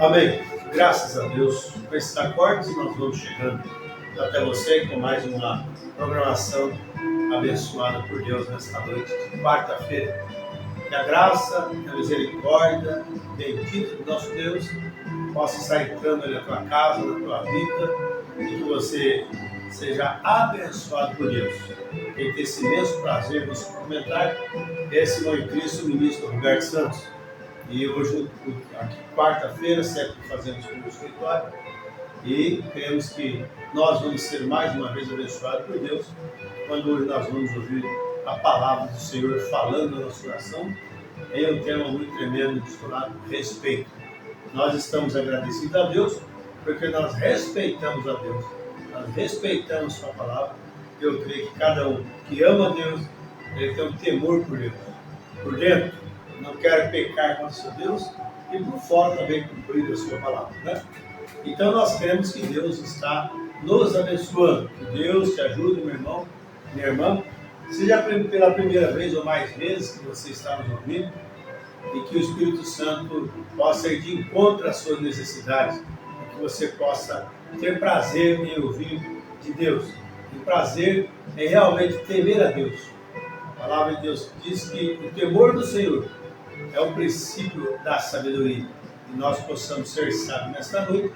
Amém. Graças a Deus. Com esses acordes nós vamos chegando até você com mais uma programação abençoada por Deus nesta noite de quarta-feira. Que a graça, a misericórdia bendita do nosso Deus possa estar entrando na tua casa, na tua vida, e que você seja abençoado por Deus. Quem tem esse imenso prazer de nos cumprimentar é esse irmão em Cristo, o ministro Roberto Santos. E hoje, aqui quarta-feira, sempre fazemos como escritório, e cremos que nós vamos ser mais uma vez abençoados por Deus, quando hoje nós vamos ouvir a palavra do Senhor falando na nossa oração, em um tema muito tremendo, intitulado respeito. Nós estamos agradecidos a Deus, porque nós respeitamos a Deus, nós respeitamos sua palavra. Eu creio que cada um que ama a Deus, ele tem um temor por Deus, por dentro. Não quero pecar contra o seu Deus e por fora também cumprir a sua palavra, né? Então nós cremos que Deus está nos abençoando. Que Deus te ajude, meu irmão, minha irmã. Seja pela primeira vez ou mais vezes que você está nos ouvindo, e que o Espírito Santo possa ir de encontro às suas necessidades, e que você possa ter prazer em ouvir de Deus, e prazer em realmente temer a Deus. A palavra de Deus diz que o temor do Senhor é o princípio da sabedoria. E nós possamos ser sábios nesta noite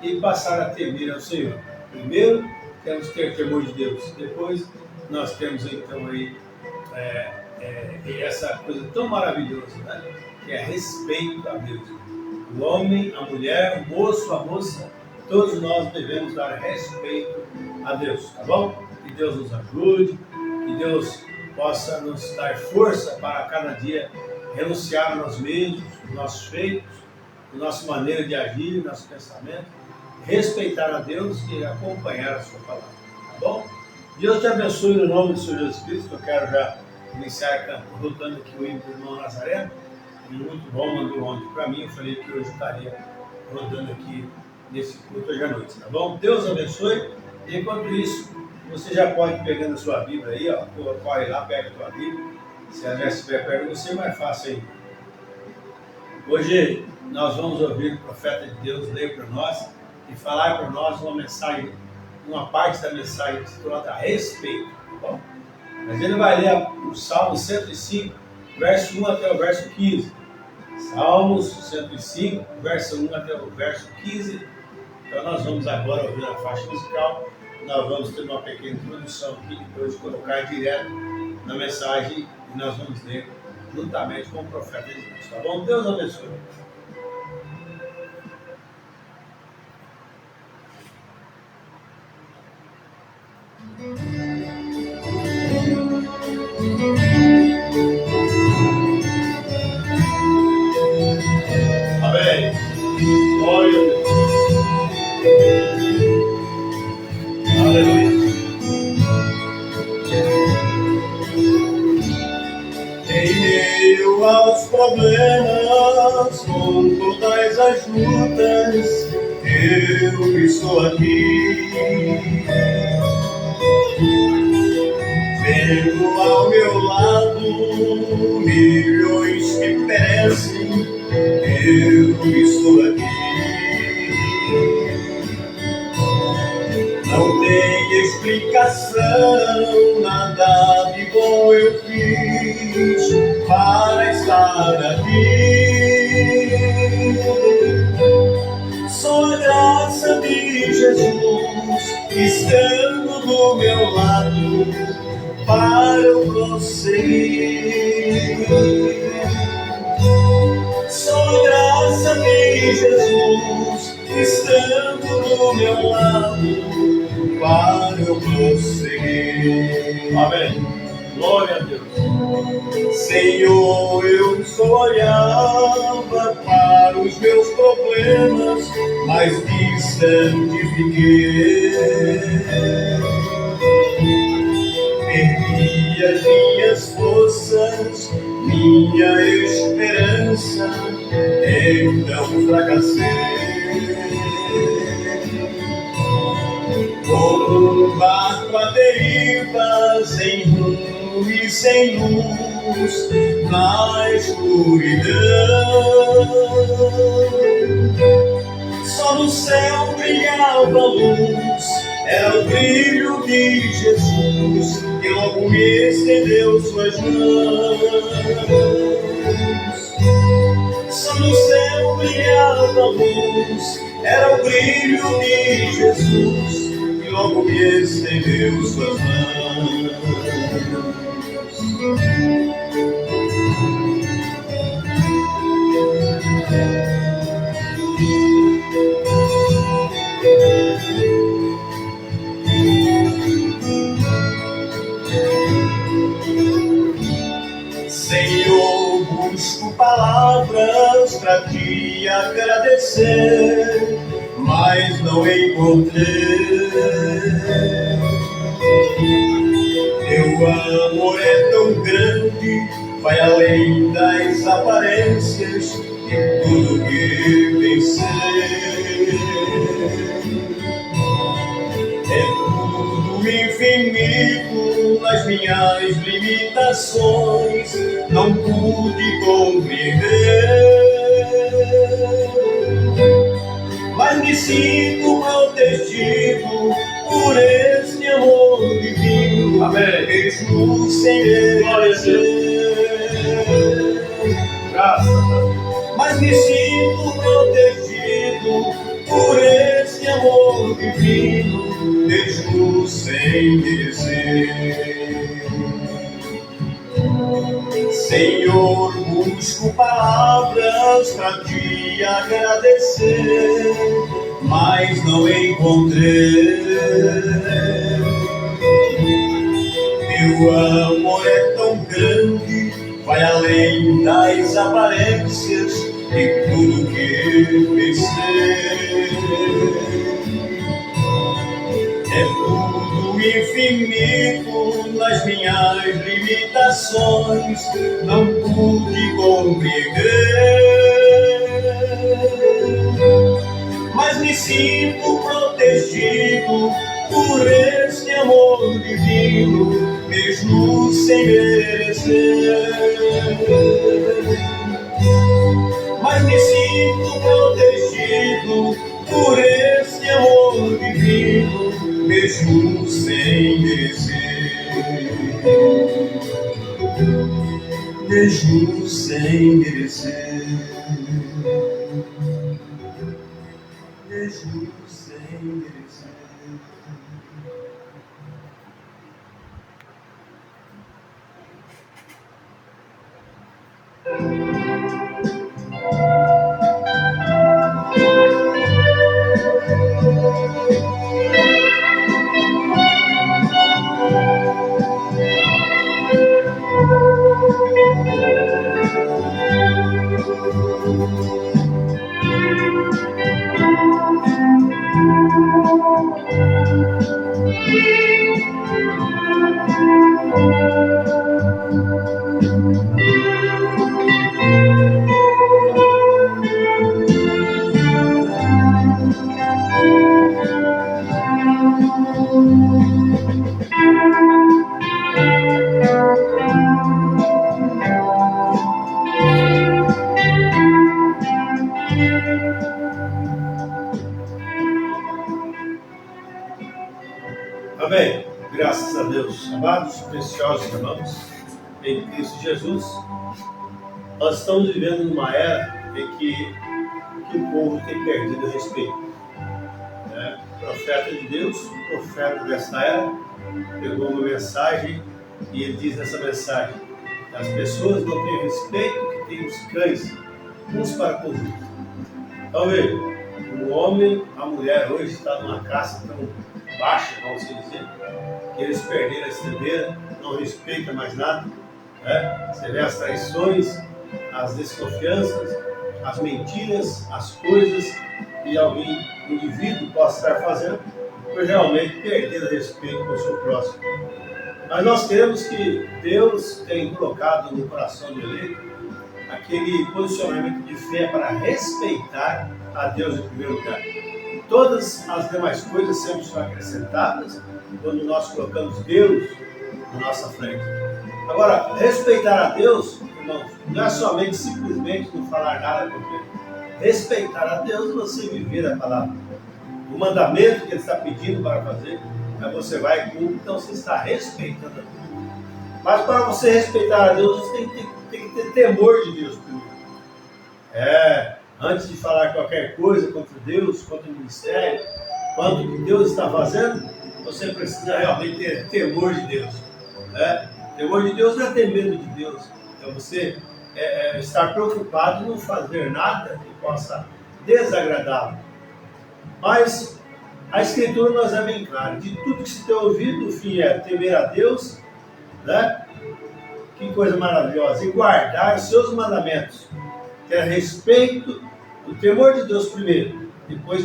e passar a temer ao Senhor. Primeiro, temos que ter temor de Deus. Depois, nós temos então aí essa coisa tão maravilhosa, né? Que é respeito a Deus. O homem, a mulher, o moço, a moça, todos nós devemos dar respeito a Deus, tá bom? Que Deus nos ajude, que Deus possa nos dar força para cada dia renunciar a nós mesmos, os nossos feitos, a nossa maneira de agir, nosso pensamento, respeitar a Deus e acompanhar a sua palavra, tá bom? Deus te abençoe no nome do Senhor Jesus Cristo. Eu quero já iniciar rodando aqui o hino do irmão Nazareno, muito bom, mandou ontem para mim, eu falei que hoje estaria rodando aqui nesse culto hoje à noite, tá bom? Deus abençoe, e enquanto isso, você já pode ir pegando a sua Bíblia aí, ó, corre lá, pega a tua Bíblia. Se ela estiver perto de você, é mais fácil aí. Hoje nós vamos ouvir o profeta de Deus ler para nós e falar para nós uma mensagem, uma parte da mensagem intitulada respeito, tá bom? Mas ele vai ler o Salmo 105, verso 1 até o verso 15. Salmos 105, verso 1 até o verso 15. Então nós vamos agora ouvir a faixa musical. Nós vamos ter uma pequena introdução aqui, depois colocar direto na mensagem e nós vamos ler juntamente com o profeta de Deus, tá bom? Deus abençoe. Glória a Deus. Aleluia. Em meio aos problemas, com todas as lutas, eu estou aqui. Vendo ao meu lado milhões que perecem, eu estou aqui. Não tem explicação, nada de bom eu fiz para estar aqui. Só a graça de Jesus estando do meu lado para eu prosseguir. Só a graça de Jesus estando do meu lado para eu prosseguir. Amém. Glória a Deus. Senhor, eu só olhava para os meus problemas, mas me santifiquei. Perdi as minhas forças, minha esperança, então fracassei. Como um barco à deriva, sem rumo e sem luz, na escuridão. Só no céu brilhava a luz, era o brilho de Jesus, que logo me estendeu suas mãos. Só no céu brilhava a luz, era o brilho de Jesus, que logo me estendeu suas mãos. Senhor, busco palavras para te agradecer, mas não encontrei. Teu amor é tão grande, vai além das aparências de tudo que pensei. É tudo infinito nas minhas limitações, não pude compreender. Mas me sinto protegido por esse amor divino. Amém. Mesmo sem merecer. Graças a Deus. Mas me sinto protegido por esse amor divino, mesmo sem merecer. Senhor, busco palavras para te agradecer, mas não encontrei. Teu amor é tão grande, vai além das aparências de tudo que pensei. É tudo infinito nas minhas limitações, não pude compreender. Mas me sinto protegido por este amor divino, mesmo sem merecer. Mas me sinto protegido por este amor divino, mesmo sem merecer. Mesmo sem merecer. Mesmo sem merecer. Amém. Graças a Deus. Amados, preciosos irmãos, em Cristo Jesus, nós estamos vivendo numa era em que o povo tem perdido o respeito. O profeta de Deus, o profeta dessa era, pegou uma mensagem e ele diz nessa mensagem: as pessoas não têm respeito que têm os cães uns para com os outros. Então veja, o homem, a mulher hoje está numa caça tão baixa, vamos dizer, que eles perderam a estribeira, não respeitam mais nada. Você vê as traições, as desconfianças, as mentiras, as coisas que alguém, indivíduo, possa estar fazendo, por realmente perder o respeito com o seu próximo. Mas nós queremos que Deus tenha colocado no coração do eleito aquele posicionamento de fé para respeitar a Deus em primeiro lugar. Todas as demais coisas sempre são acrescentadas quando nós colocamos Deus na nossa frente. Agora, respeitar a Deus, irmãos, não é somente simplesmente não falar nada com Ele. Respeitar a Deus é você viver a palavra. O mandamento que Ele está pedindo para fazer, você vai e cumpre, então você está respeitando a Deus. Mas para você respeitar a Deus, você tem que ter temor de Deus primeiro. Antes de falar qualquer coisa contra Deus, contra o ministério, quanto que Deus está fazendo, você precisa realmente ter temor de Deus. Temor de Deus não é ter medo de Deus. Então você estar preocupado em não fazer nada que possa desagradá-lo. Mas a Escritura nos é bem clara: de tudo que se tem ouvido, o fim é temer a Deus, que coisa maravilhosa, e guardar os seus mandamentos, ter respeito, o temor de Deus primeiro, depois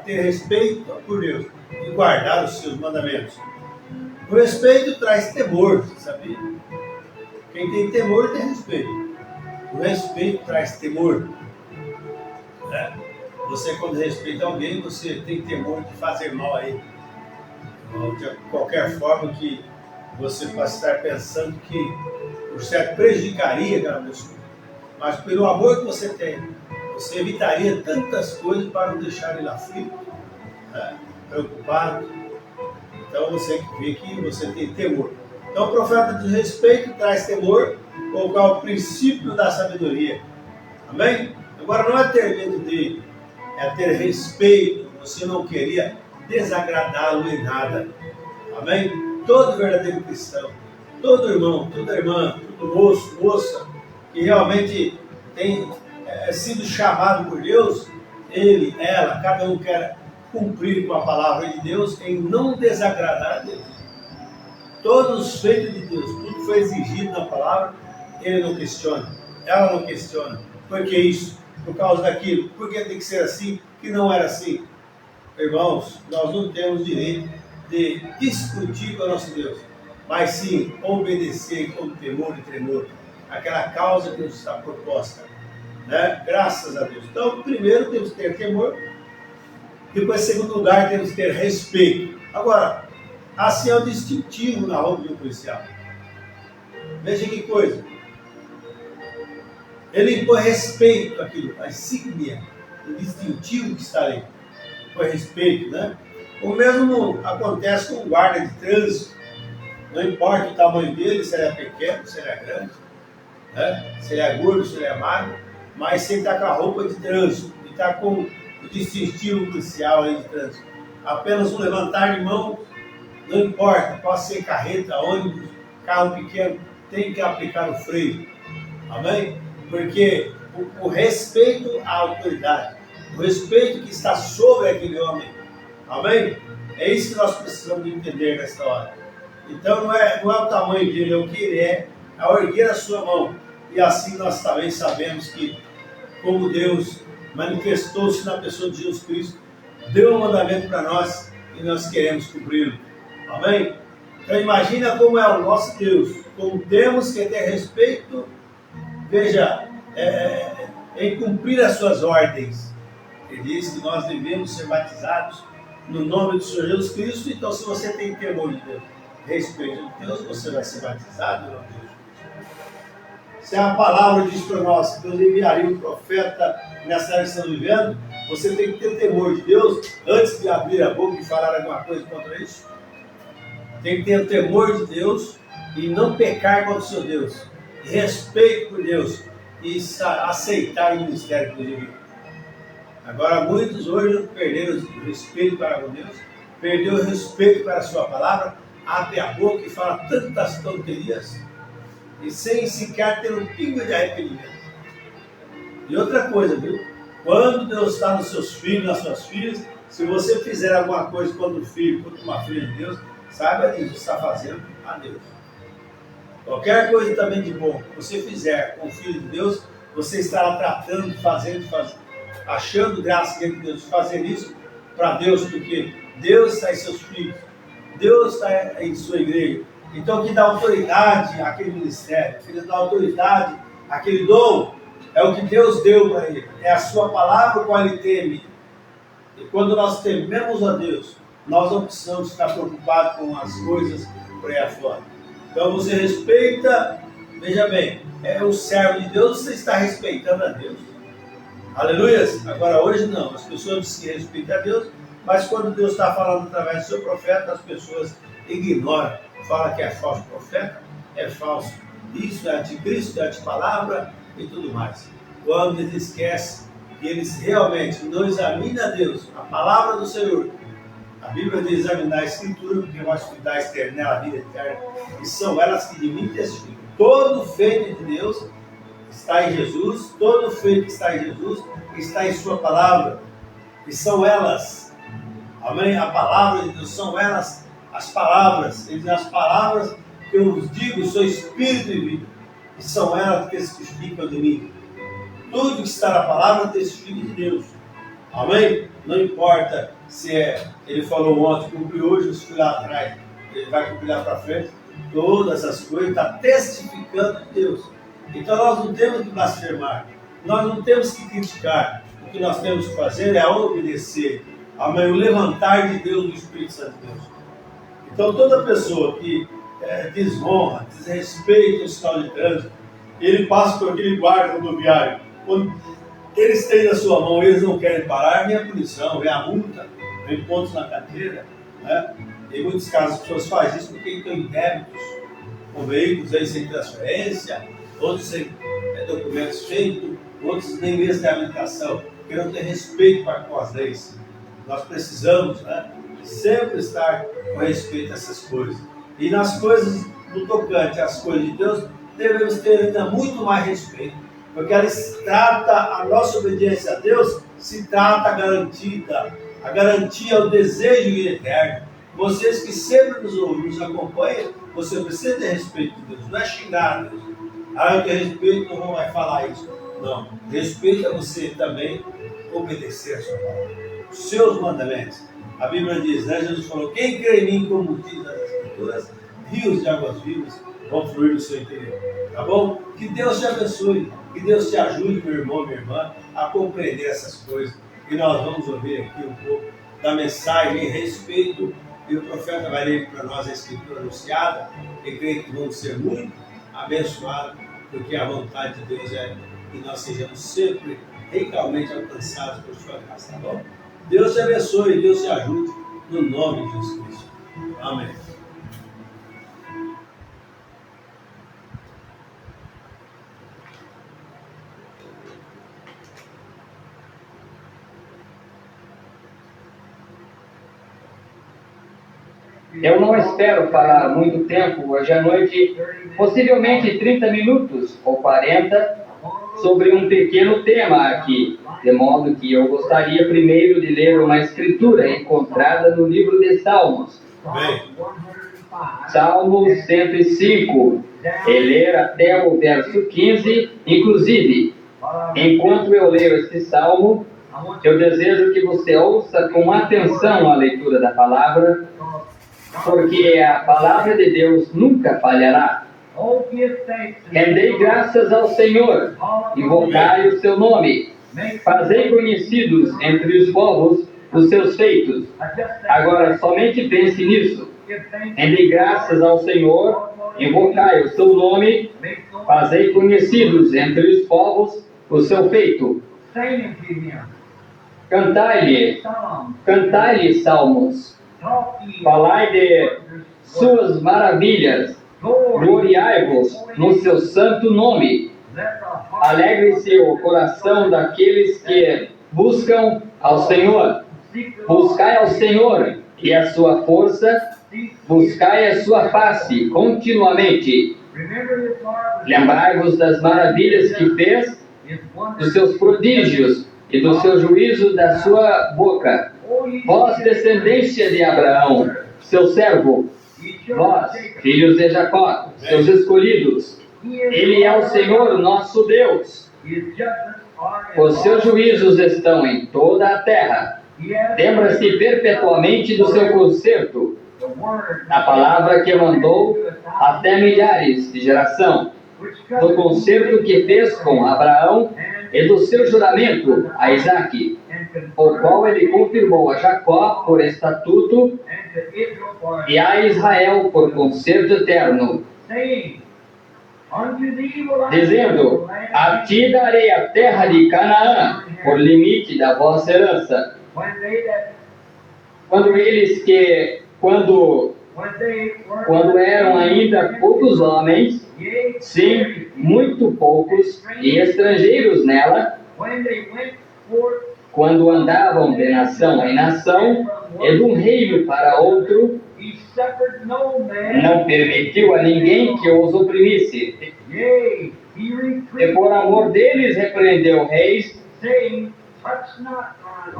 ter respeito por Deus e guardar os seus mandamentos. O respeito traz temor, sabia? Quem tem temor tem respeito. O respeito traz temor. Você, quando respeita alguém, você tem temor de fazer mal a ele. De qualquer forma que você possa estar pensando que, por certo, prejudicaria aquela pessoa. Mas pelo amor que você tem, você evitaria tantas coisas para não deixar ele aflito, preocupado. Então você vê que você tem temor. Então o profeta de respeito traz temor, o qual é o princípio da sabedoria. Amém? Agora não é ter medo dele, é ter respeito. Você não queria desagradá-lo em nada. Amém? Todo verdadeiro cristão, todo irmão, toda irmã, todo moço, moça, que realmente tem sido chamado por Deus, ele, ela, cada um quer cumprir com a palavra de Deus em não desagradar a Deus. Todos os feitos de Deus, tudo que foi exigido na palavra, ele não questiona, ela não questiona. Por que isso? Por causa daquilo. Por que tem que ser assim, que não era assim? Irmãos, nós não temos direito de discutir com o nosso Deus, mas sim obedecer com temor e tremor aquela causa que nos está proposta. Graças a Deus. Então, primeiro temos que ter temor, depois, em segundo lugar, temos que ter respeito. Agora, assim é o distintivo na roupa de um policial. Veja que coisa. Ele impõe respeito àquilo, a insígnia, o distintivo que está ali. Impõe respeito, O mesmo acontece com o guarda de trânsito. Não importa o tamanho dele, se ele é pequeno, se ele é grande, se ele é gordo, se ele é magro, mas se ele está com a roupa de trânsito, e está com o distintivo policial aí de trânsito, apenas um levantar de mão, não importa, pode ser carreta, ônibus, carro pequeno, tem que aplicar o freio. Amém? Porque o respeito à autoridade, o respeito que está sobre aquele homem. Amém? É isso que nós precisamos entender nesta hora. Então não é o tamanho dele, é o que ele é erguer a sua mão. E assim nós também sabemos que, como Deus manifestou-se na pessoa de Jesus Cristo, deu um mandamento para nós e nós queremos cumpri-lo. Amém? Então imagina como é o nosso Deus, como temos que ter respeito, veja, em cumprir as suas ordens, Ele diz que nós devemos ser batizados no nome do Senhor Jesus Cristo. Então, se você tem temor de Deus, respeito de Deus, você vai ser batizado no nome de Jesus. Se a palavra diz para nós que Deus enviaria um profeta nessa era que estamos vivendo, você tem que ter temor de Deus antes de abrir a boca e falar alguma coisa contra isso. Tem que ter temor de Deus e não pecar contra o seu Deus. Respeito por Deus e aceitar o ministério que Deus enviou. Agora, muitos hoje perderam o respeito para com Deus, perderam o respeito para a sua palavra, abre a boca e fala tantas tonterias, e sem sequer ter um pingo de arrependimento. E outra coisa, viu? Quando Deus está nos seus filhos, nas suas filhas, se você fizer alguma coisa contra um filho, contra uma filha de Deus, saiba que você está fazendo a Deus. Qualquer coisa também de bom que você fizer com o Filho de Deus, você estará tratando, fazendo, achando graça dentro de Deus, fazer isso para Deus, porque Deus está em seus filhos, Deus está em sua igreja. Então, o que dá autoridade àquele ministério, o que dá autoridade àquele dom, é o que Deus deu para ele, é a sua palavra com a ele teme. E quando nós tememos a Deus, nós não precisamos ficar preocupados com as coisas por aí afora. Então você respeita, veja bem, é o servo de Deus, você está respeitando a Deus. Aleluias! Agora hoje não, as pessoas dizem que respeitam a Deus, mas quando Deus está falando através do seu profeta, as pessoas ignoram, falam que é falso profeta, é falso isso, é anticristo, é antipalavra e tudo mais. Quando eles esquecem que eles realmente não examinam a Deus, a palavra do Senhor, a Bíblia diz examinar a Escritura, porque nós cuidais nela a vida eterna, e são elas que de mim testificam. Todo feito de Deus está em Jesus, todo feito que está em Jesus está em sua palavra, e são elas, amém? A palavra de Deus, são elas as palavras, ele diz, as palavras que eu vos digo, sou espírito e vida, e são elas que testificam de mim. Tudo que está na palavra testifica de Deus, amém? Não importa se ele falou ontem, cumpriu hoje, ou se foi lá atrás, ele vai cumprir lá para frente, todas as coisas, está testificando de Deus. Então nós não temos que blasfemar, nós não temos que criticar, o que nós temos que fazer é obedecer, amém? O levantar de Deus, do Espírito Santo de Deus. Então toda pessoa que desonra, desrespeita o sinal de trânsito, ele passa por aquele guarda rodoviário, quando eles têm na sua mão, eles não querem parar, vem a punição, vem a multa, vem pontos na carteira, né? Em muitos casos as pessoas fazem isso porque estão em débitos com veículos aí sem transferência, outros sem documentos feitos, outros nem mesmo têm habilitação, porque não tem respeito para com as leis. Nós precisamos, né, sempre estar com respeito a essas coisas. E nas coisas do tocante às coisas de Deus, devemos ter ainda muito mais respeito, porque ela trata a nossa obediência a Deus, se trata garantida, a garantia, o desejo de vida eterna. Vocês que sempre nos ouvem, nos acompanham, você precisa ter respeito de Deus, não é xingar a Deus. Ah, eu tenho respeito, não vou mais falar isso. Não, respeito é você também obedecer a sua palavra, os seus mandamentos. A Bíblia diz, né? Jesus falou, quem crê em mim, como diz as Escrituras, rios de águas vivas vão fluir do seu interior. Tá bom? Que Deus te abençoe, que Deus te ajude, meu irmão, minha irmã, a compreender essas coisas. E nós vamos ouvir aqui um pouco da mensagem em respeito, e o profeta vai ler para nós a Escritura anunciada, e creio que vamos ser muito abençoados, porque a vontade de Deus é que nós sejamos sempre realmente alcançados por sua graça, tá bom? Deus te abençoe, Deus te ajude, no nome de Jesus Cristo. Amém. Eu não espero falar muito tempo hoje à noite, possivelmente 30 minutos ou 40, sobre um pequeno tema aqui, de modo que eu gostaria primeiro de ler uma escritura encontrada no livro de Salmos. Salmo 105, e ler até o verso 15, inclusive, enquanto eu leio este salmo, eu desejo que você ouça com atenção a leitura da palavra, porque a palavra de Deus nunca falhará. Rendei graças ao Senhor, invocai o seu nome, Fazei conhecidos entre os povos os seus feitos. Agora, somente pense nisso. Rendei graças ao Senhor, invocai o seu nome, fazei conhecidos entre os povos o seu feito. Cantai-lhe salmos, falai de suas maravilhas, gloriai-vos no seu santo nome. Alegre-se o coração daqueles que buscam ao Senhor. Buscai ao Senhor e a sua força, buscai a sua face continuamente. Lembrai-vos das maravilhas que fez, dos seus prodígios e do seu juízo da sua boca. Vós, descendência de Abraão, seu servo, vós, filhos de Jacó, seus escolhidos. Ele é o Senhor, nosso Deus. Os seus juízos estão em toda a terra. Lembra-se perpetuamente do seu conserto, a palavra que mandou até milhares de geração, do concerto que fez com Abraão e do seu juramento a Isaque, o qual ele confirmou a Jacó por estatuto e a Israel por concerto eterno, dizendo: a ti darei a terra de Canaã por limite da vossa herança. Quando eram ainda poucos homens, sim, muito poucos, e estrangeiros nela, quando andavam de nação em nação, e de um reino para outro, não permitiu a ninguém que os oprimisse. E por amor deles repreendeu reis,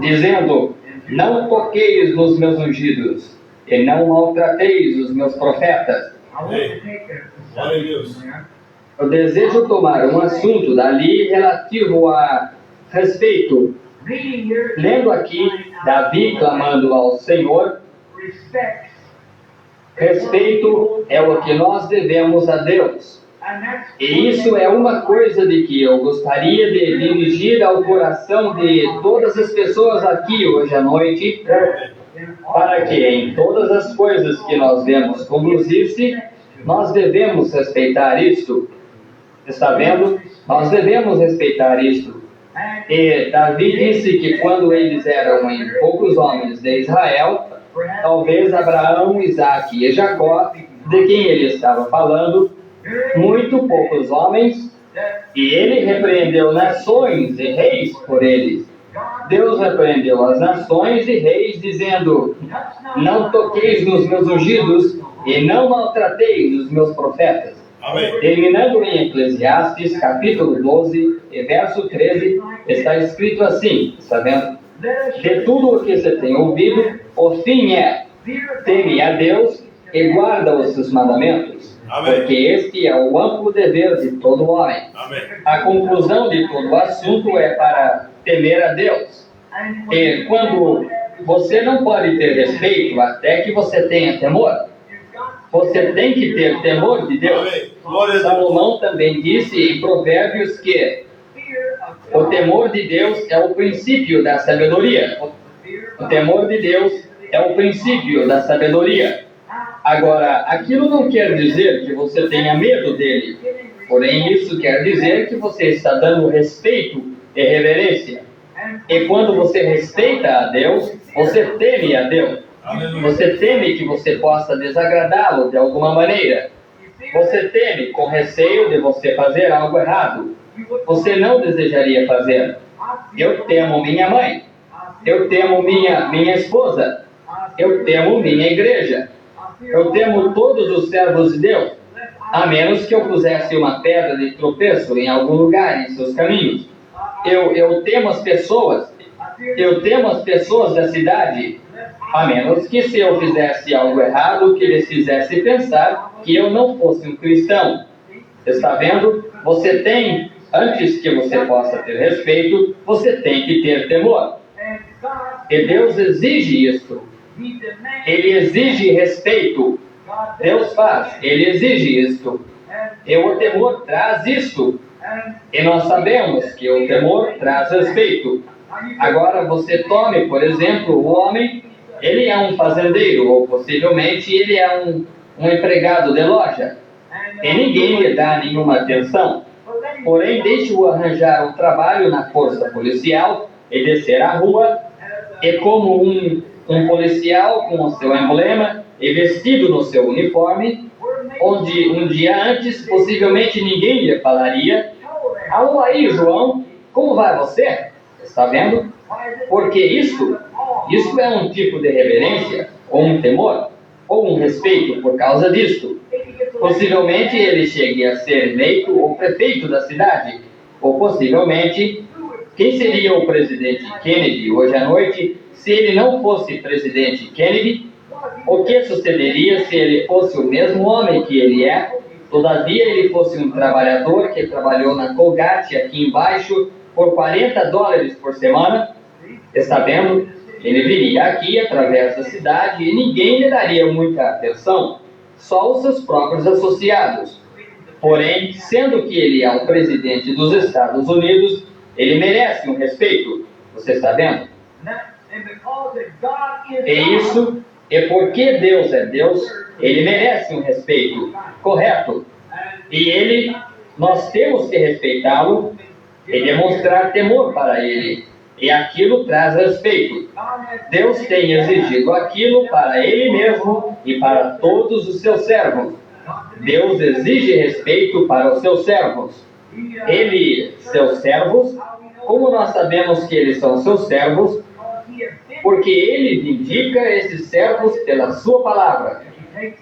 dizendo: não toqueis nos meus ungidos, e não maltrateis os meus profetas. Eu desejo tomar um assunto dali relativo a respeito. Lendo aqui, Davi clamando ao Senhor, respeito é o que nós devemos a Deus. E isso é uma coisa de que eu gostaria de dirigir ao coração de todas as pessoas aqui hoje à noite, para que em todas as coisas que nós vemos conduzir-se, nós devemos respeitar isto. Está vendo? Nós devemos respeitar isto. E Davi disse que quando eles eram em poucos homens de Israel, talvez Abraão, Isaque e Jacó, de quem ele estava falando, muito poucos homens, e ele repreendeu nações e reis por eles. Deus repreendeu as nações e reis, dizendo: não toqueis nos meus ungidos e não maltrateis os meus profetas. Amém. Terminando em Eclesiastes, capítulo 12, e verso 13, está escrito assim, está vendo? De tudo o que você tem ouvido, o fim é: teme a Deus e guarda os seus mandamentos. Amém. Porque este é o amplo dever de todo homem. Amém. A conclusão de todo o assunto é para temer a Deus. E quando você não pode ter respeito até que você tenha temor, você tem que ter temor de Deus. Salomão também disse em Provérbios que o temor de Deus é o princípio da sabedoria. O temor de Deus é o princípio da sabedoria. Agora, aquilo não quer dizer que você tenha medo dele. Porém, isso quer dizer que você está dando respeito e reverência. E quando você respeita a Deus, você teme a Deus. Você teme que você possa desagradá-lo de alguma maneira. Você teme com receio de você fazer algo errado. Você não desejaria fazer. Eu temo minha mãe. Eu temo minha esposa. Eu temo minha igreja. Eu temo todos os servos de Deus, a menos que eu pusesse uma pedra de tropeço em algum lugar em seus caminhos. Eu temo as pessoas. Eu temo as pessoas da cidade, a menos que se eu fizesse algo errado, que eles fizessem pensar que eu não fosse um cristão. Está vendo? Você tem, antes que você possa ter respeito, você tem que ter temor. E Deus exige isso. Ele exige respeito. Deus faz, ele exige isto. E o temor traz isto. E nós sabemos que o temor traz respeito. Agora você tome, por exemplo, o homem, ele é um fazendeiro, ou possivelmente ele é um empregado de loja, e ninguém lhe dá nenhuma atenção. Porém, deixe-o arranjar um trabalho na força policial e descer à rua, e como um policial com o seu emblema e vestido no seu uniforme, onde um dia antes possivelmente ninguém lhe falaria: alô aí, João, como vai você? Está vendo? Porque isso é um tipo de reverência, ou um temor, ou um respeito por causa disto. Possivelmente ele chegue a ser eleito o prefeito da cidade, ou possivelmente, quem seria o presidente Kennedy hoje à noite se ele não fosse presidente Kennedy? O que sucederia se ele fosse o mesmo homem que ele é, todavia ele fosse um trabalhador que trabalhou na Colgate aqui embaixo por $40 por semana? Está vendo? Ele viria aqui através da cidade e ninguém lhe daria muita atenção, só os seus próprios associados. Porém, sendo que ele é o presidente dos Estados Unidos, ele merece um respeito. Você está vendo? E isso é porque Deus é Deus, ele merece um respeito, correto? E nós temos que respeitá-lo e demonstrar temor para ele. E aquilo traz respeito. Deus tem exigido aquilo para ele mesmo e para todos os seus servos. Deus exige respeito para os seus servos. Seus servos, como nós sabemos que eles são seus servos? Porque ele vindica esses servos pela sua palavra.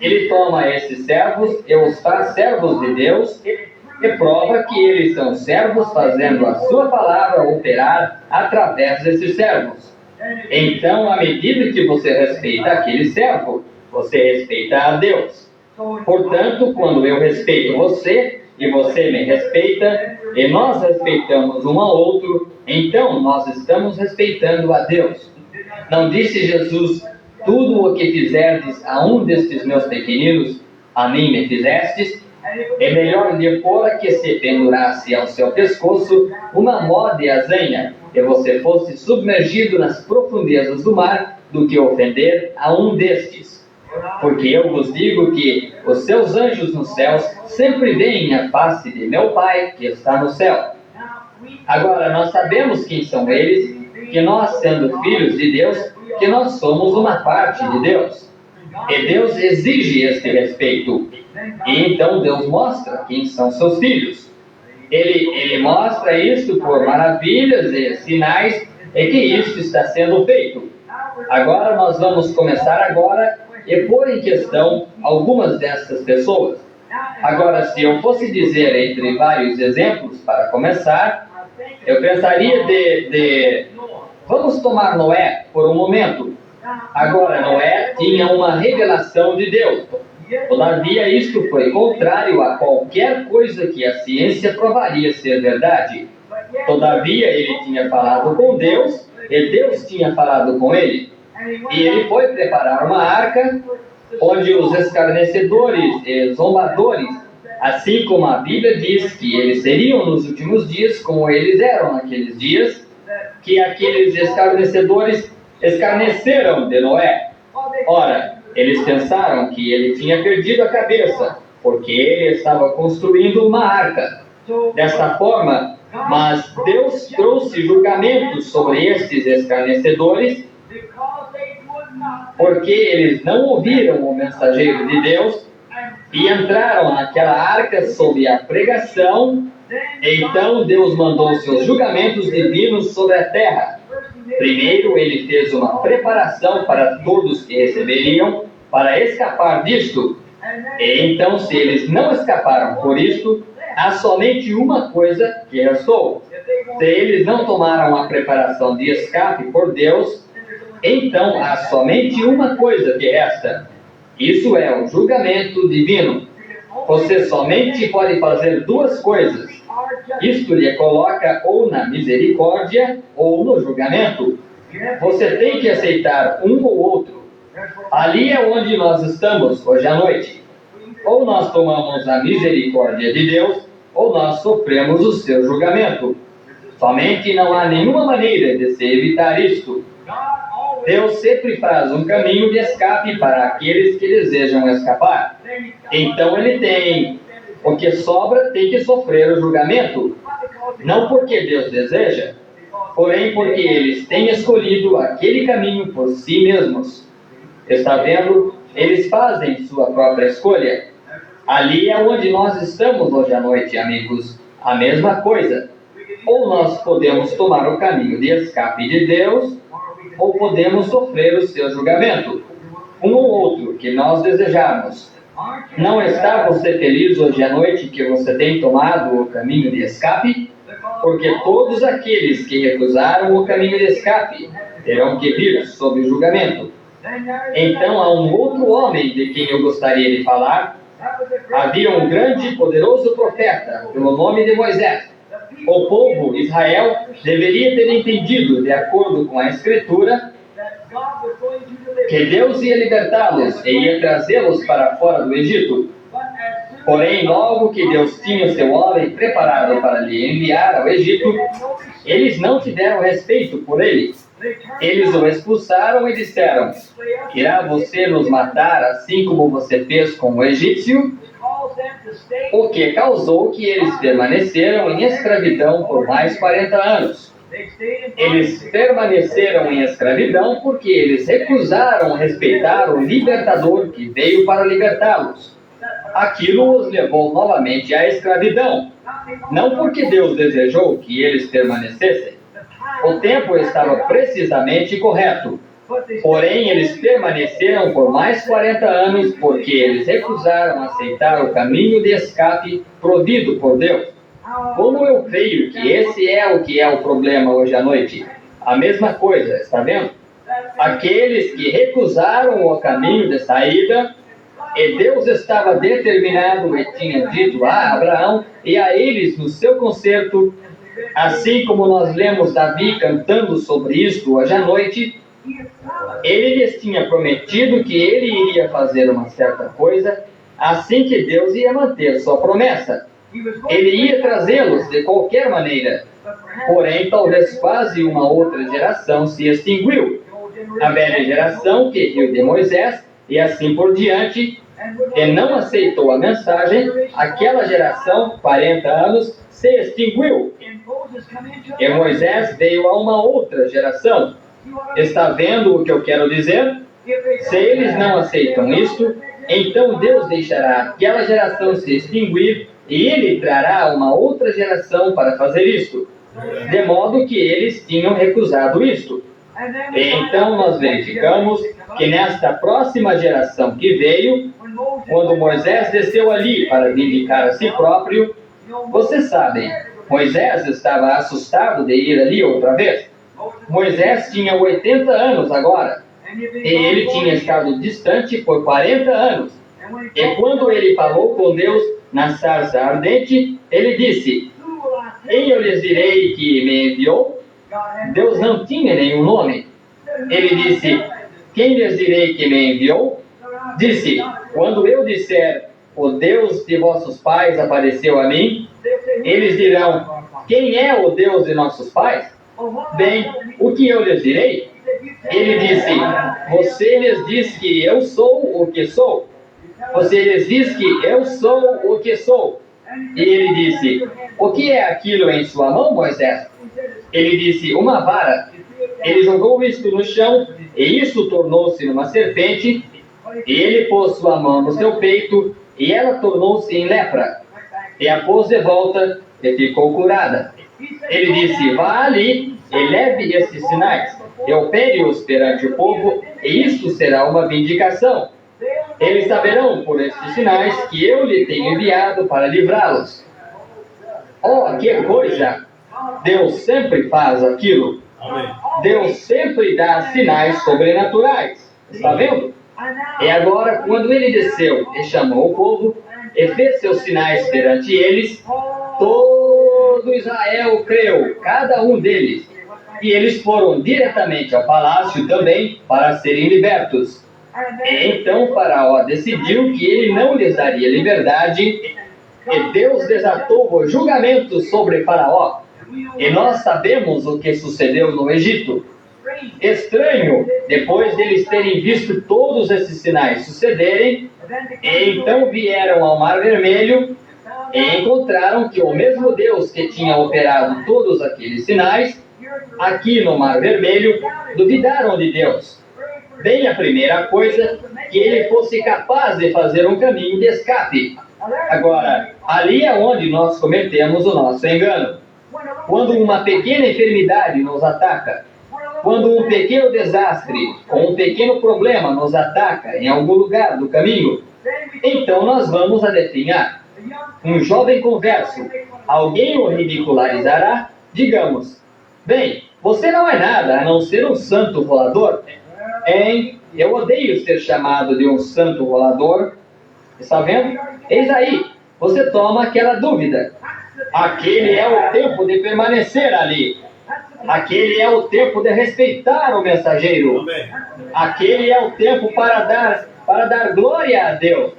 Ele toma esses servos e os faz servos de Deus e prova que eles são servos fazendo a sua palavra operar através desses servos. Então, à medida que você respeita aquele servo, você respeita a Deus. Portanto, quando eu respeito você e você me respeita, e nós respeitamos um ao outro, então nós estamos respeitando a Deus. Não disse Jesus: tudo o que fizerdes a um destes meus pequeninos, a mim me fizestes? É melhor lhe fora que se pendurasse ao seu pescoço uma mó de azenha, e você fosse submergido nas profundezas do mar, do que ofender a um destes. Porque eu vos digo que os seus anjos nos céus sempre veem a face de meu Pai que está no céu. Agora, nós sabemos quem são eles, que nós, sendo filhos de Deus, que nós somos uma parte de Deus. E Deus exige este respeito. E então Deus mostra quem são seus filhos. Ele mostra isto por maravilhas e sinais, e que isto está sendo feito. Agora nós vamos começar e pôr em questão algumas dessas pessoas. Agora, se eu fosse dizer entre vários exemplos para começar, eu pensaria vamos tomar Noé por um momento. Agora, Noé tinha uma revelação de Deus. Todavia, isto foi contrário a qualquer coisa que a ciência provaria ser verdade. Todavia, ele tinha falado com Deus, e Deus tinha falado com ele. E ele foi preparar uma arca, onde os escarnecedores e zombadores, assim como a Bíblia diz que eles seriam nos últimos dias, como eles eram naqueles dias, que aqueles escarnecedores escarneceram de Noé. Ora, eles pensaram que ele tinha perdido a cabeça, porque ele estava construindo uma arca. Desta forma, mas Deus trouxe julgamentos sobre estes escarnecedores, porque eles não ouviram o mensageiro de Deus e entraram naquela arca sob a pregação. Então Deus mandou seus julgamentos divinos sobre a terra. Primeiro, ele fez uma preparação para todos que receberiam para escapar disto. E então, se eles não escaparam por isto, há somente uma coisa que restou. Se eles não tomaram a preparação de escape por Deus, então há somente uma coisa que resta. Isso é o julgamento divino. Você somente pode fazer duas coisas. Isto lhe coloca ou na misericórdia ou no julgamento. Você tem que aceitar um ou outro. Ali é onde nós estamos hoje à noite. Ou nós tomamos a misericórdia de Deus ou nós sofremos o seu julgamento. Somente não há nenhuma maneira de se evitar isto. Deus sempre faz um caminho de escape para aqueles que desejam escapar. Então ele tem. O que sobra tem que sofrer o julgamento. Não porque Deus deseja, porém porque eles têm escolhido aquele caminho por si mesmos. Está vendo? Eles fazem sua própria escolha. Ali é onde nós estamos hoje à noite, amigos. A mesma coisa. Ou nós podemos tomar o caminho de escape de Deus, ou podemos sofrer o seu julgamento. Um ou outro que nós desejarmos. Não está você feliz hoje à noite que você tem tomado o caminho de escape? Porque todos aqueles que recusaram o caminho de escape terão que vir sob o julgamento. Então há um outro homem de quem eu gostaria de falar. Havia um grande e poderoso profeta pelo nome de Moisés. O povo Israel deveria ter entendido, de acordo com a Escritura, que Deus ia libertá-los e ia trazê-los para fora do Egito. Porém, logo que Deus tinha seu homem preparado para lhe enviar ao Egito, eles não tiveram respeito por ele. Eles o expulsaram e disseram: irá você nos matar assim como você fez com o egípcio? O que causou que eles permaneceram em escravidão por mais 40 anos. Eles permaneceram em escravidão porque eles recusaram respeitar o libertador que veio para libertá-los. Aquilo os levou novamente à escravidão. Não porque Deus desejou que eles permanecessem. O tempo estava precisamente correto. Porém, eles permaneceram por mais 40 anos porque eles recusaram aceitar o caminho de escape provido por Deus. Como eu creio que esse é o que é o problema hoje à noite. A mesma coisa, está vendo? Aqueles que recusaram o caminho de saída, e Deus estava determinado e tinha dito a Abraão e a eles no seu concerto, assim como nós lemos Davi cantando sobre isto hoje à noite, ele lhes tinha prometido que ele iria fazer uma certa coisa, assim que Deus ia manter sua promessa. Ele ia trazê-los de qualquer maneira. Porém, talvez quase uma outra geração se extinguiu. A velha geração que riu de Moisés e assim por diante, e não aceitou a mensagem, aquela geração, 40 anos, se extinguiu. E Moisés veio a uma outra geração. Está vendo o que eu quero dizer? Se eles não aceitam isto, então Deus deixará aquela geração se extinguir e ele trará uma outra geração para fazer isto. De modo que eles tinham recusado isto. E então nós verificamos que nesta próxima geração que veio, quando Moisés desceu ali para vindicar a si próprio, vocês sabem, Moisés estava assustado de ir ali outra vez. Moisés tinha 80 anos agora, e ele tinha estado distante por 40 anos. E quando ele falou com Deus na sarça ardente, ele disse: quem eu lhes direi que me enviou? Deus não tinha nenhum nome. Ele disse: quem lhes direi que me enviou? Disse: quando eu disser, o Deus de vossos pais apareceu a mim, eles dirão: quem é o Deus de nossos pais? Bem, o que eu lhes direi? Ele disse: você lhes diz que eu sou o que sou. Você lhes diz que eu sou o que sou. E ele disse: o que é aquilo em sua mão, Moisés? Ele disse: uma vara. Ele jogou isto no chão, e isso tornou-se uma serpente. E ele pôs sua mão no seu peito, e ela tornou-se em lepra. E a pôs de volta, e ficou curada. Ele disse: vá ali, e leve estes sinais, e opere-os perante o povo, e isto será uma vindicação. Eles saberão por estes sinais que eu lhe tenho enviado para livrá-los. Oh, que coisa! Deus sempre faz aquilo. Deus sempre dá sinais sobrenaturais. Está vendo? E agora, quando ele desceu e chamou o povo, e fez seus sinais perante eles, todo Israel creu, cada um deles. E eles foram diretamente ao palácio também para serem libertos. E então Faraó decidiu que ele não lhes daria liberdade E Deus desatou o julgamento sobre Faraó. E nós sabemos o que sucedeu no Egito. Estranho, depois deles terem visto todos esses sinais sucederem, e então vieram ao Mar Vermelho e encontraram que o mesmo Deus que tinha operado todos aqueles sinais, aqui no Mar Vermelho, duvidaram de Deus. Bem, a primeira coisa, que ele fosse capaz de fazer um caminho de escape. Agora, ali é onde nós cometemos o nosso engano. Quando uma pequena enfermidade nos ataca, quando um pequeno desastre ou um pequeno problema nos ataca em algum lugar do caminho, então nós vamos a definhar. Um jovem converso, alguém o ridicularizará, digamos, bem, você não é nada a não ser um santo rolador. Eu odeio ser chamado de um santo rolador. Está vendo? Eis aí, você toma aquela dúvida. Aquele é o tempo de permanecer ali. Aquele é o tempo de respeitar o mensageiro. Aquele é o tempo para dar glória a Deus.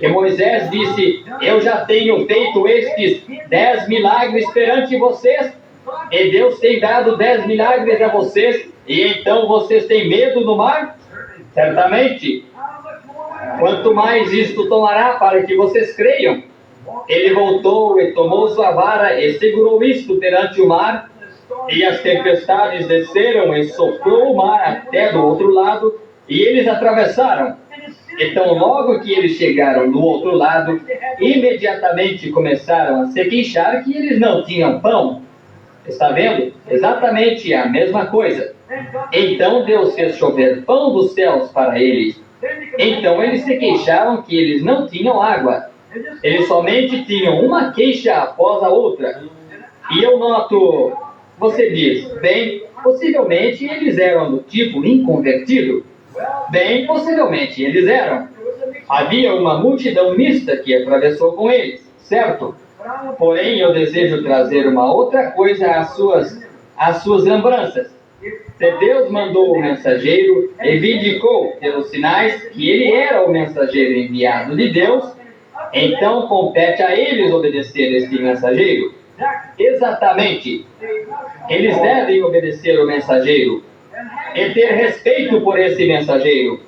E Moisés disse, eu já tenho feito estes 10 milagres perante vocês, e Deus tem dado 10 milagres a vocês, e então vocês têm medo do mar? Certamente. Quanto mais isto tomará para que vocês creiam. Ele voltou e tomou sua vara e segurou isto perante o mar, e as tempestades desceram e soprou o mar até do outro lado, e eles atravessaram. Então, logo que eles chegaram do outro lado, imediatamente começaram a se queixar que eles não tinham pão. Está vendo? Exatamente a mesma coisa. Então Deus fez chover pão dos céus para eles. Então eles se queixaram que eles não tinham água. Eles somente tinham uma queixa após a outra. E eu noto, você diz, bem, possivelmente eles eram do tipo inconvertido. Bem, possivelmente eles eram. Havia uma multidão mista que atravessou com eles, certo? Porém, eu desejo trazer uma outra coisa às suas lembranças. Se Deus mandou o mensageiro e vindicou pelos sinais que ele era o mensageiro enviado de Deus, então compete a eles obedecer este mensageiro. Exatamente. Eles devem obedecer o mensageiro e ter respeito por esse mensageiro.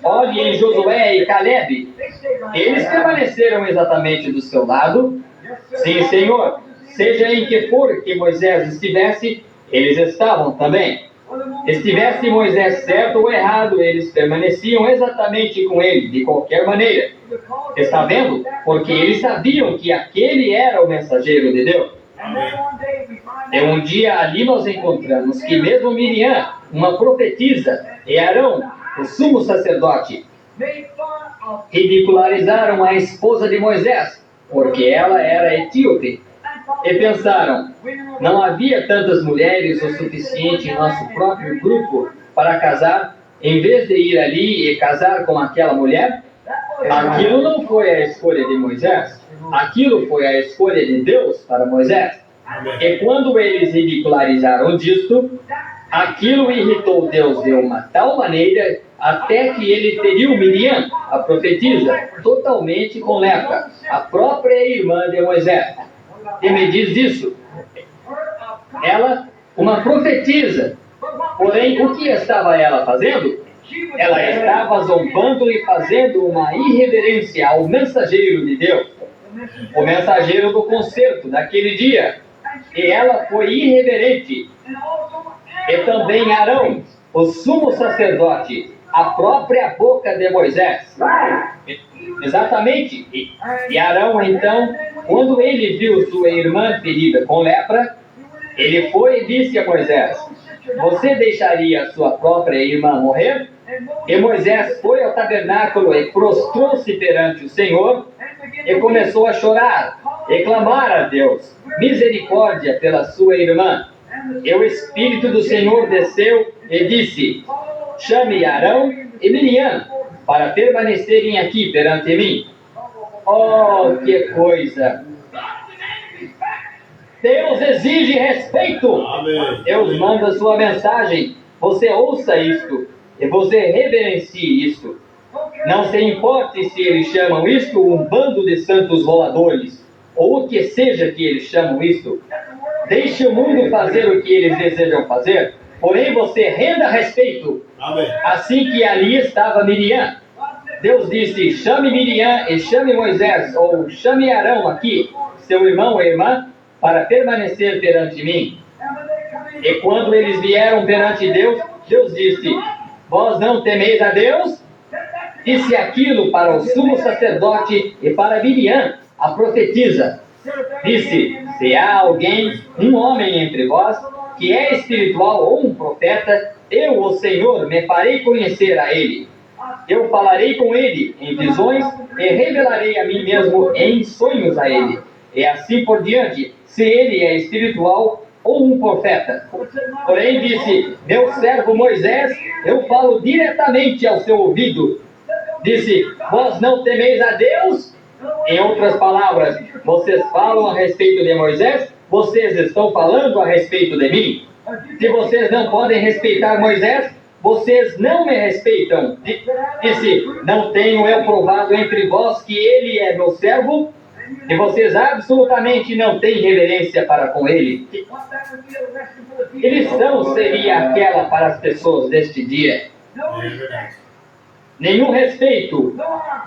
Olhe em Josué e Caleb. Eles permaneceram exatamente do seu lado. Sim, Senhor. Seja em que for que Moisés estivesse, eles estavam também. Estivesse Moisés certo ou errado, eles permaneciam exatamente com ele, de qualquer maneira. Está vendo? Porque eles sabiam que aquele era o mensageiro de Deus. E um dia ali nós encontramos que mesmo Miriam, uma profetisa, e Arão, o sumo sacerdote, ridicularizaram a esposa de Moisés, porque ela era etíope. E pensaram, não havia tantas mulheres o suficiente em nosso próprio grupo para casar, em vez de ir ali e casar com aquela mulher? Aquilo não foi a escolha de Moisés, aquilo foi a escolha de Deus para Moisés. E quando eles ridicularizaram disto, aquilo irritou Deus de uma tal maneira até que ele feriu Miriam, a profetisa, totalmente com lepra, a própria irmã de Moisés. E me diz disso. Ela, uma profetisa. Porém, o que estava ela fazendo? Ela estava zombando e fazendo uma irreverência ao mensageiro de Deus, o mensageiro do concerto daquele dia. E ela foi irreverente. E também Arão, o sumo sacerdote, a própria boca de Moisés. Exatamente. E Arão, então, quando ele viu sua irmã ferida com lepra, ele foi e disse a Moisés, você deixaria sua própria irmã morrer? E Moisés foi ao tabernáculo e prostrou-se perante o Senhor e começou a chorar e clamar a Deus misericórdia pela sua irmã. E o Espírito do Senhor desceu e disse, chame Arão e Miriam para permanecerem aqui perante mim. Oh, que coisa! Deus exige respeito. Deus manda sua mensagem. Você ouça isto e você reverencie isto. Não se importe se eles chamam isto um bando de santos roladores, ou o que seja que eles chamam isto. Deixe o mundo fazer o que eles desejam fazer, porém você renda respeito. Amém. Assim que ali estava Miriam. Deus disse, chame Miriam e chame Moisés, ou chame Arão aqui, seu irmão e irmã, para permanecer perante mim. E quando eles vieram perante Deus, Deus disse, vós não temeis a Deus? Disse aquilo para o sumo sacerdote e para Miriam, a profetisa. Disse, se há alguém, um homem entre vós, que é espiritual ou um profeta, eu, o Senhor, me farei conhecer a ele. Eu falarei com ele em visões e revelarei a mim mesmo em sonhos a ele. E assim por diante, se ele é espiritual ou um profeta. Porém disse, meu servo Moisés, eu falo diretamente ao seu ouvido. Disse, vós não temeis a Deus? Em outras palavras, vocês falam a respeito de Moisés, vocês estão falando a respeito de mim. Se vocês não podem respeitar Moisés, vocês não me respeitam. Disse, não tenho eu provado entre vós que ele é meu servo? E vocês absolutamente não têm reverência para com ele. Que lição seria aquela para as pessoas deste dia? Nenhum respeito,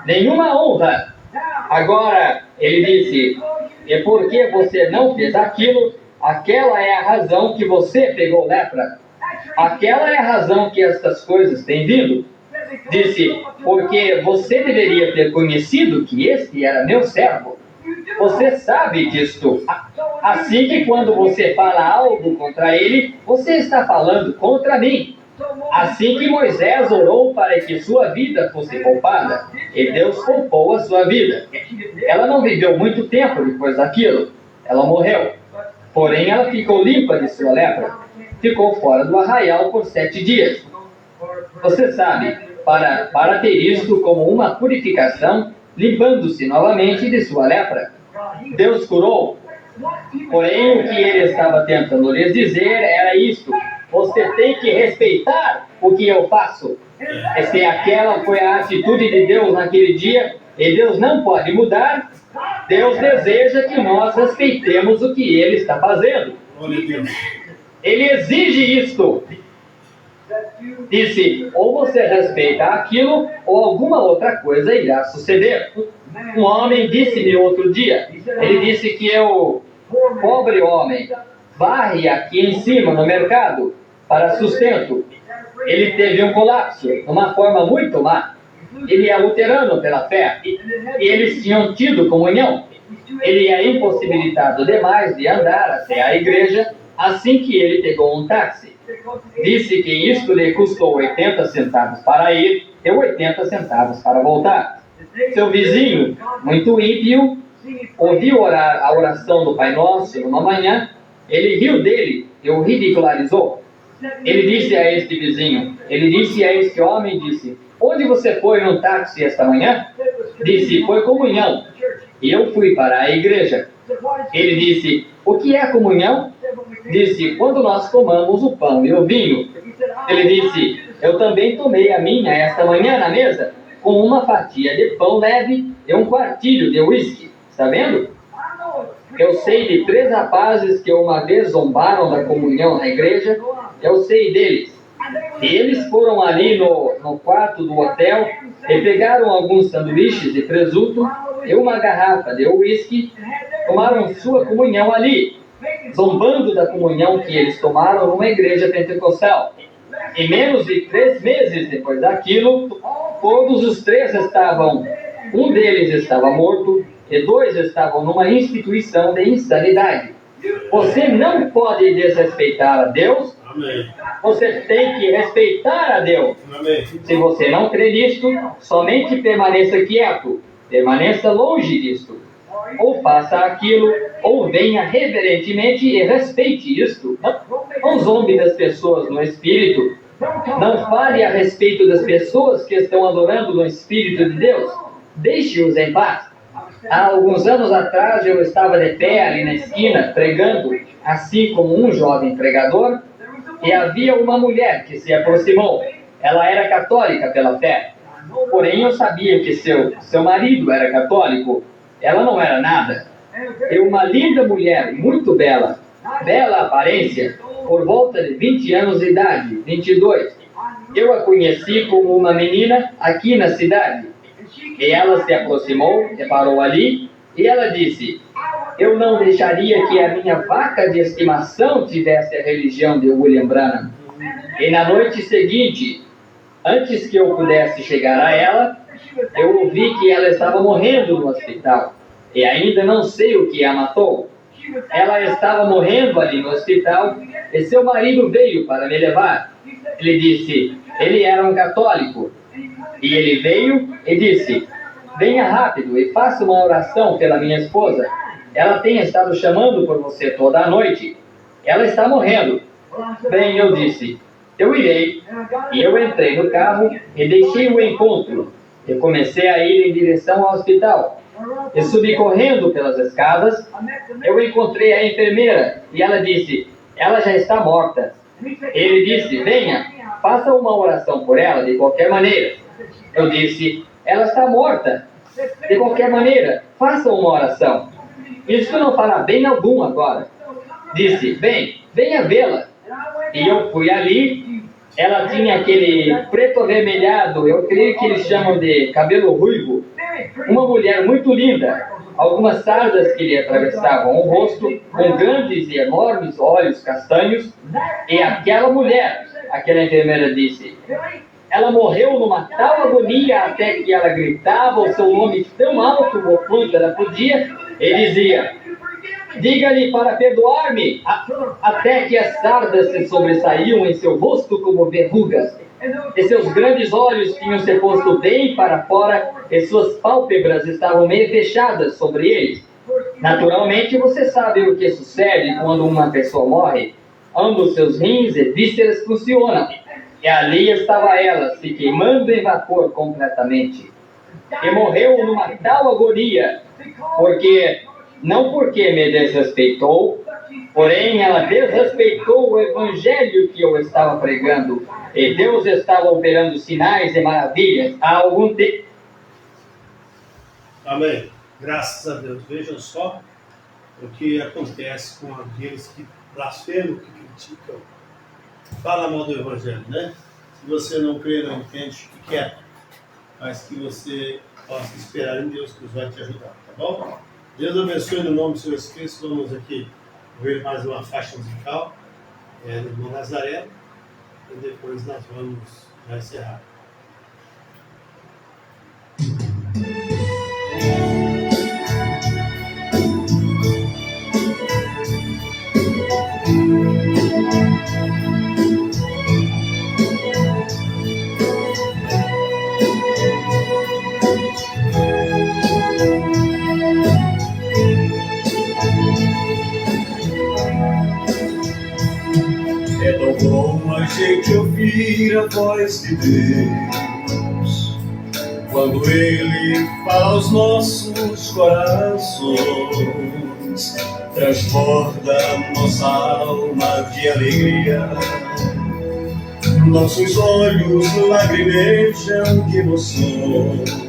nenhuma honra. Agora, ele disse, e porque você não fez aquilo, aquela é a razão que você pegou lepra. Aquela é a razão que estas coisas têm vindo. Disse, porque você deveria ter conhecido que este era meu servo. Você sabe disto. Assim que quando você fala algo contra ele, você está falando contra mim. Assim que Moisés orou para que sua vida fosse poupada, e Deus poupou a sua vida. Ela não viveu muito tempo depois daquilo. Ela morreu. Porém, ela ficou limpa de sua lepra. Ficou fora do arraial por 7 dias. Você sabe, para ter isto como uma purificação, limpando-se novamente de sua lepra. Deus curou. Porém, o que ele estava tentando lhes dizer era isto. Você tem que respeitar o que eu faço. E se aquela foi a atitude de Deus naquele dia, e Deus não pode mudar, Deus deseja que nós respeitemos o que ele está fazendo. Ele exige isto. Disse, ou você respeita aquilo, ou alguma outra coisa irá suceder. Um homem disse-me outro dia, ele disse que eu, pobre homem, varre aqui em cima no mercado para sustento. Ele teve um colapso, de uma forma muito má. Ele é luterano pela fé, e eles tinham tido comunhão. Ele é impossibilitado demais de andar até a igreja assim que ele pegou um táxi. Disse que isto lhe custou 80 centavos para ir e 80 centavos para voltar. Seu vizinho, muito ímpio, ouviu orar a oração do Pai Nosso numa manhã. Ele riu dele e o ridicularizou. Ele disse a este vizinho, ele disse a este homem, disse, onde você foi no táxi esta manhã? Disse, foi comunhão. E eu fui para a igreja. Ele disse, o que é comunhão? Disse, quando nós tomamos o pão e o vinho. Ele disse, eu também tomei a minha esta manhã na mesa, com uma fatia de pão leve e um quartilho de uísque. Está vendo? Eu sei de 3 rapazes que uma vez zombaram da comunhão na igreja. Eu sei deles. Eles foram ali no quarto do hotel e pegaram alguns sanduíches de presunto e uma garrafa de uísque. Tomaram sua comunhão ali, zombando da comunhão que eles tomaram numa igreja pentecostal. Em menos de 3 meses depois daquilo, todos os 3 estavam, um deles estava morto e 2 estavam numa instituição de insanidade. Você não pode desrespeitar a Deus. Amém. Você tem que respeitar a Deus. Amém. Se você não crê nisto, somente permaneça quieto, permaneça longe disto. Ou faça aquilo, ou venha reverentemente e respeite isto. Não zombe das pessoas no espírito. Não fale a respeito das pessoas que estão adorando no Espírito de Deus. Deixe-os em paz. Há alguns anos atrás eu estava de pé ali na esquina, pregando, assim como um jovem pregador, e havia uma mulher que se aproximou. Ela era católica pela fé. Porém, eu sabia que seu marido era católico. Ela não era nada. É uma linda mulher, muito bela. Bela aparência, por volta de 20 anos de idade, 22. Eu a conheci como uma menina aqui na cidade. E ela se aproximou, parou ali, e ela disse: eu não deixaria que a minha vaca de estimação tivesse a religião de William Branham. E na noite seguinte, antes que eu pudesse chegar a ela, eu ouvi que ela estava morrendo no hospital. E ainda não sei o que a matou. Ela estava morrendo ali no hospital e seu marido veio para me levar. Ele disse, ele era um católico. E ele veio e disse: venha rápido e faça uma oração pela minha esposa. Ela tem estado chamando por você toda a noite. Ela está morrendo. Bem, eu disse, eu irei. E eu entrei no carro e deixei o encontro. E comecei a ir em direção ao hospital. E subi correndo pelas escadas. Eu encontrei a enfermeira e ela disse: ela já está morta. Ele disse: venha, faça uma oração por ela de qualquer maneira. Eu disse: ela está morta. De qualquer maneira, faça uma oração. Isso não fará bem algum agora. Disse: bem, venha vê-la. E eu fui ali. Ela tinha aquele preto avermelhado, eu creio que eles chamam de cabelo ruivo. Uma mulher muito linda. Algumas sardas que lhe atravessavam o rosto, com grandes e enormes olhos castanhos. E aquela mulher, aquela enfermeira disse, ela morreu numa tal agonia até que ela gritava o seu nome tão alto quanto ela podia e dizia: diga-lhe para perdoar-me, até que as sardas se sobressaíam em seu rosto como verrugas. E seus grandes olhos tinham se posto bem para fora e suas pálpebras estavam meio fechadas sobre eles. Naturalmente, você sabe o que sucede quando uma pessoa morre. Ambos seus rins e vísceras funcionam. E ali estava ela, se queimando em vapor completamente. E morreu numa tal agonia, não porque me desrespeitou, porém ela desrespeitou o evangelho que eu estava pregando. E Deus estava operando sinais e maravilhas há algum tempo. Amém. Graças a Deus. Vejam só o que acontece com aqueles que blasfemam, que criticam, falam mal do evangelho, né? Se você não crê, não entende o que é, mas que você possa esperar em Deus, que Deus vai te ajudar, tá bom? Deus abençoe no nome do Senhor Jesus Cristo. Vamos aqui ouvir mais uma faixa musical do irmão Nazaré e depois nós vamos já encerrar. É tão bom a gente ouvir a voz de Deus quando Ele fala aos nossos corações, transborda nossa alma de alegria, nossos olhos lagrimejam de emoções.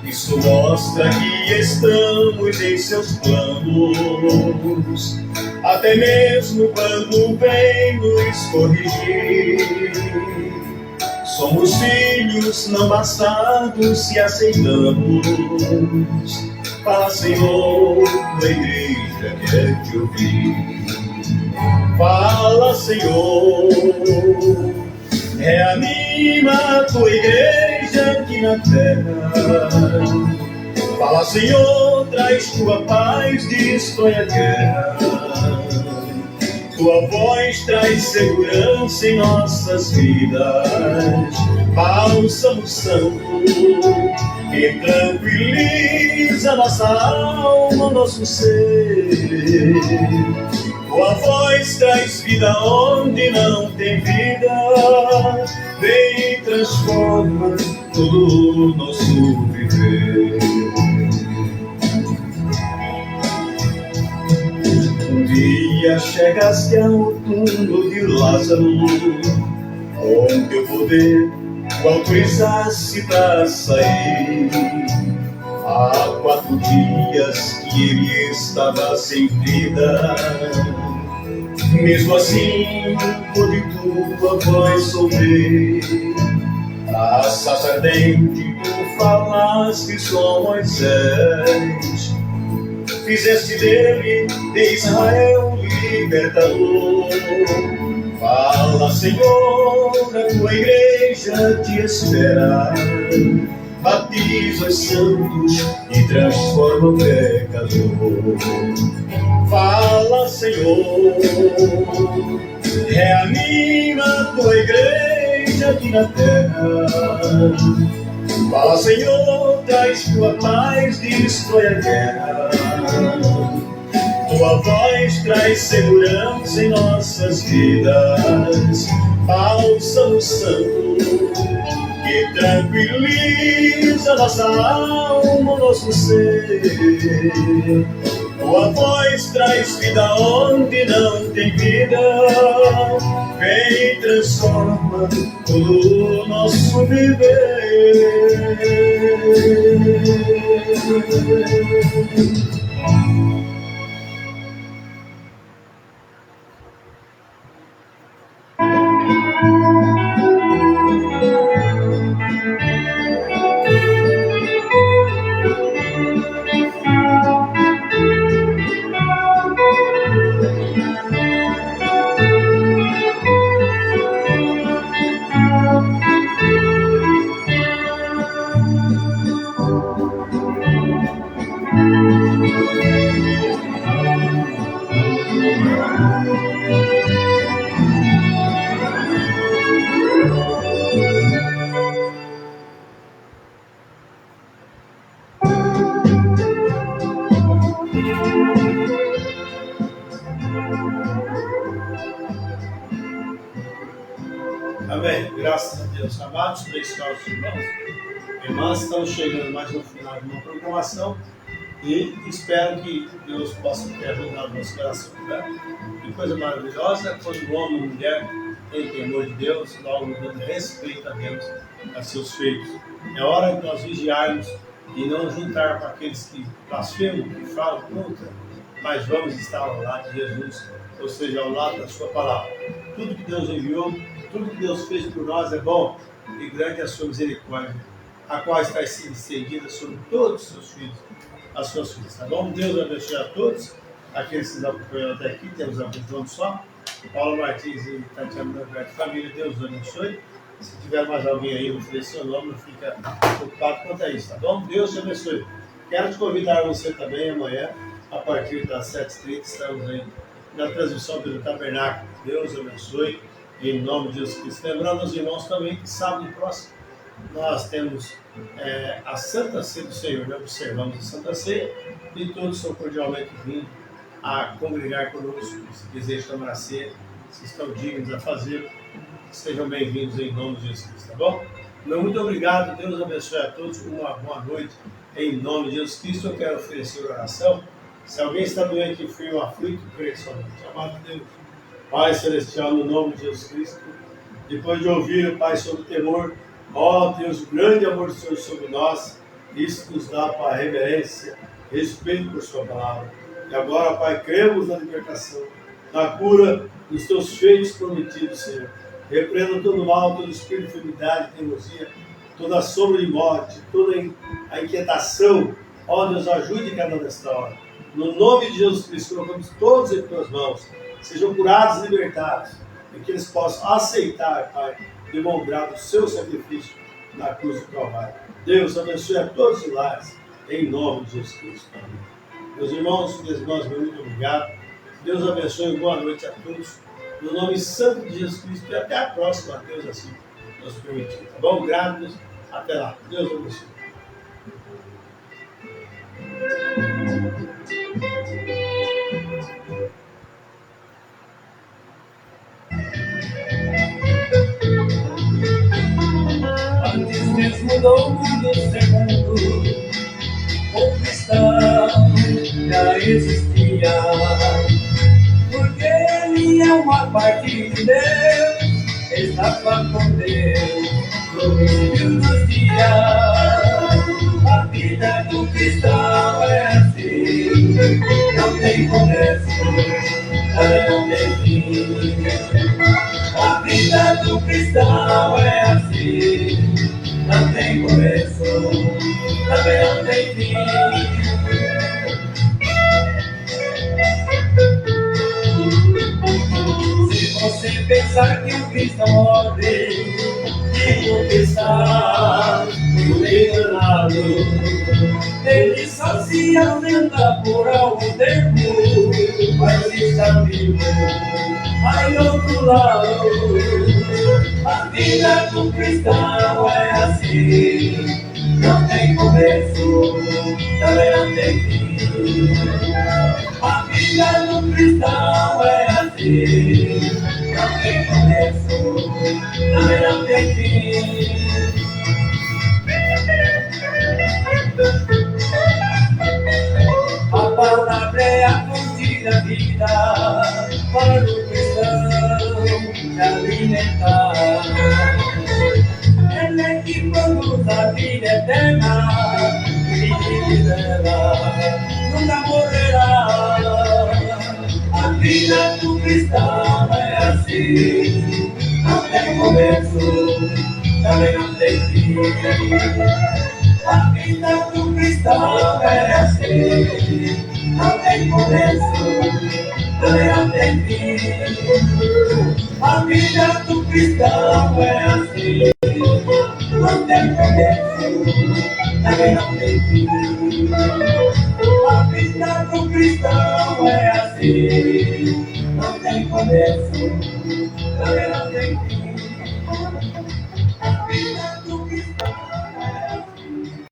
Isso mostra que estamos em seus planos, até mesmo quando vem nos corrigir. Somos filhos não bastardos e aceitamos. Fala, Senhor, a igreja quer te ouvir. Fala, Senhor, reanima a tua igreja aqui na terra. Fala, Senhor, traz tua paz, destrói a guerra. Tua voz traz segurança em nossas vidas. Bálsamo santo que tranquiliza nossa alma, nosso ser. Tua voz traz vida onde não tem vida. Vem e transforma todo o nosso viver. Um dia chegaste ao túmulo de Lázaro, com teu poder o autorizasse para sair. Há 4 dias que ele estava sem vida. Mesmo assim, pude tua voz ouvir. A sarça ardente tu falaste só Moisés. Fizeste dele de Israel libertador. Fala, Senhor, a tua igreja te espera. Batiza os santos e transforma o pecador. Fala, Senhor, reanima a tua igreja aqui na terra. Fala, Senhor, traz tua paz, destrói a guerra. Tua voz traz segurança em nossas vidas. Bálsamo santo que tranquiliza nossa alma, nosso ser. Tua voz traz vida onde não tem vida. Vem e transforma todo o nosso viver. Amém. Graças a Deus. Amados, preciosos irmãos, irmãs, estamos chegando mais no final de uma programação e espero que Deus possa ter ajudado o nosso coração. Que coisa maravilhosa quando o homem e a mulher têm temor de Deus, logo dando respeito a Deus, a seus filhos. É hora de nós vigiarmos e não juntar com aqueles que blasfemam, que falam contra, mas vamos estar ao lado de Jesus, ou seja, ao lado da sua palavra. Tudo que Deus enviou, tudo que Deus fez por nós é bom e grande é a sua misericórdia, a qual está sendo estendida sobre todos os seus filhos, as suas filhas. Tá bom? Deus abençoe a todos, aqueles que nos acompanham até aqui, temos abençoado só. Paulo Martins e Tatiana Norberto, família, Deus abençoe. Se tiver mais alguém aí, não fez seu nome, não fica preocupado quanto a isso, tá bom? Deus te abençoe. Quero te convidar você também amanhã, a partir das 7h30, estamos aí na transmissão pelo Tabernáculo. Deus abençoe, em nome de Jesus Cristo. Lembrando aos irmãos também que sábado próximo nós temos a Santa Ceia do Senhor, né? Observamos a Santa Ceia e todos são cordialmente vindos a congregar conosco. Se desejam tomar a ceia, se estão dignos a fazer, sejam bem-vindos em nome de Jesus Cristo, tá bom? Meu muito obrigado, Deus abençoe a todos, uma boa noite em nome de Jesus Cristo. Eu quero oferecer oração. Se alguém está doente, enfermo, aflito, creia somente. Amado Deus, Pai Celestial, no nome de Jesus Cristo, depois de ouvir, Pai, sobre o temor, ó Deus, o grande amor do Senhor sobre nós, isso nos dá, Pai, reverência, respeito por Sua palavra. E agora, Pai, cremos na libertação, na cura dos Teus feitos prometidos, Senhor. Repreenda todo mal, todo espírito de enfermidade, teimosia, toda a sombra de morte, toda a inquietação. Ó Deus, ajude cada um nesta hora. No nome de Jesus Cristo, colocamos todos em Tuas mãos. Sejam curados e libertados. E que eles possam aceitar, Pai, de bom grado o Seu sacrifício na cruz do Calvário. Deus abençoe a todos os lares, em nome de Jesus Cristo. Amém. Meus irmãos, minhas irmãs, muito obrigado. Deus abençoe, boa noite a todos. No nome santo de Jesus Cristo e até a próxima, Deus assim nos permitir. Tá bom? Graças, até lá. Deus abençoe. Antes mesmo do mundo ser mundo, o cristão já existia. Porque ele é uma parte de Deus, estava com Deus, não tem começo, também não tem fim. Se você pensar que o Cristo morre, digo que está muito enganado. Ele só se aumenta por algum tempo, mas está vivo aí outro lado. A vida do cristão é assim, não tem começo, também não tem fim. A vida do cristão é assim, não tem começo, também não tem fim. A palavra é a fonte da vida para o cristão se alimentar. Ele é que produz a vida eterna e dela nunca morrerá. A vida do cristão é assim, não tem começo, também não tem fim. A vida do cristão é assim, não tem começo, também não tem fim. A vida do cristão é assim, não tem começo, também não tem fim. A vida do cristão é assim, não tem começo,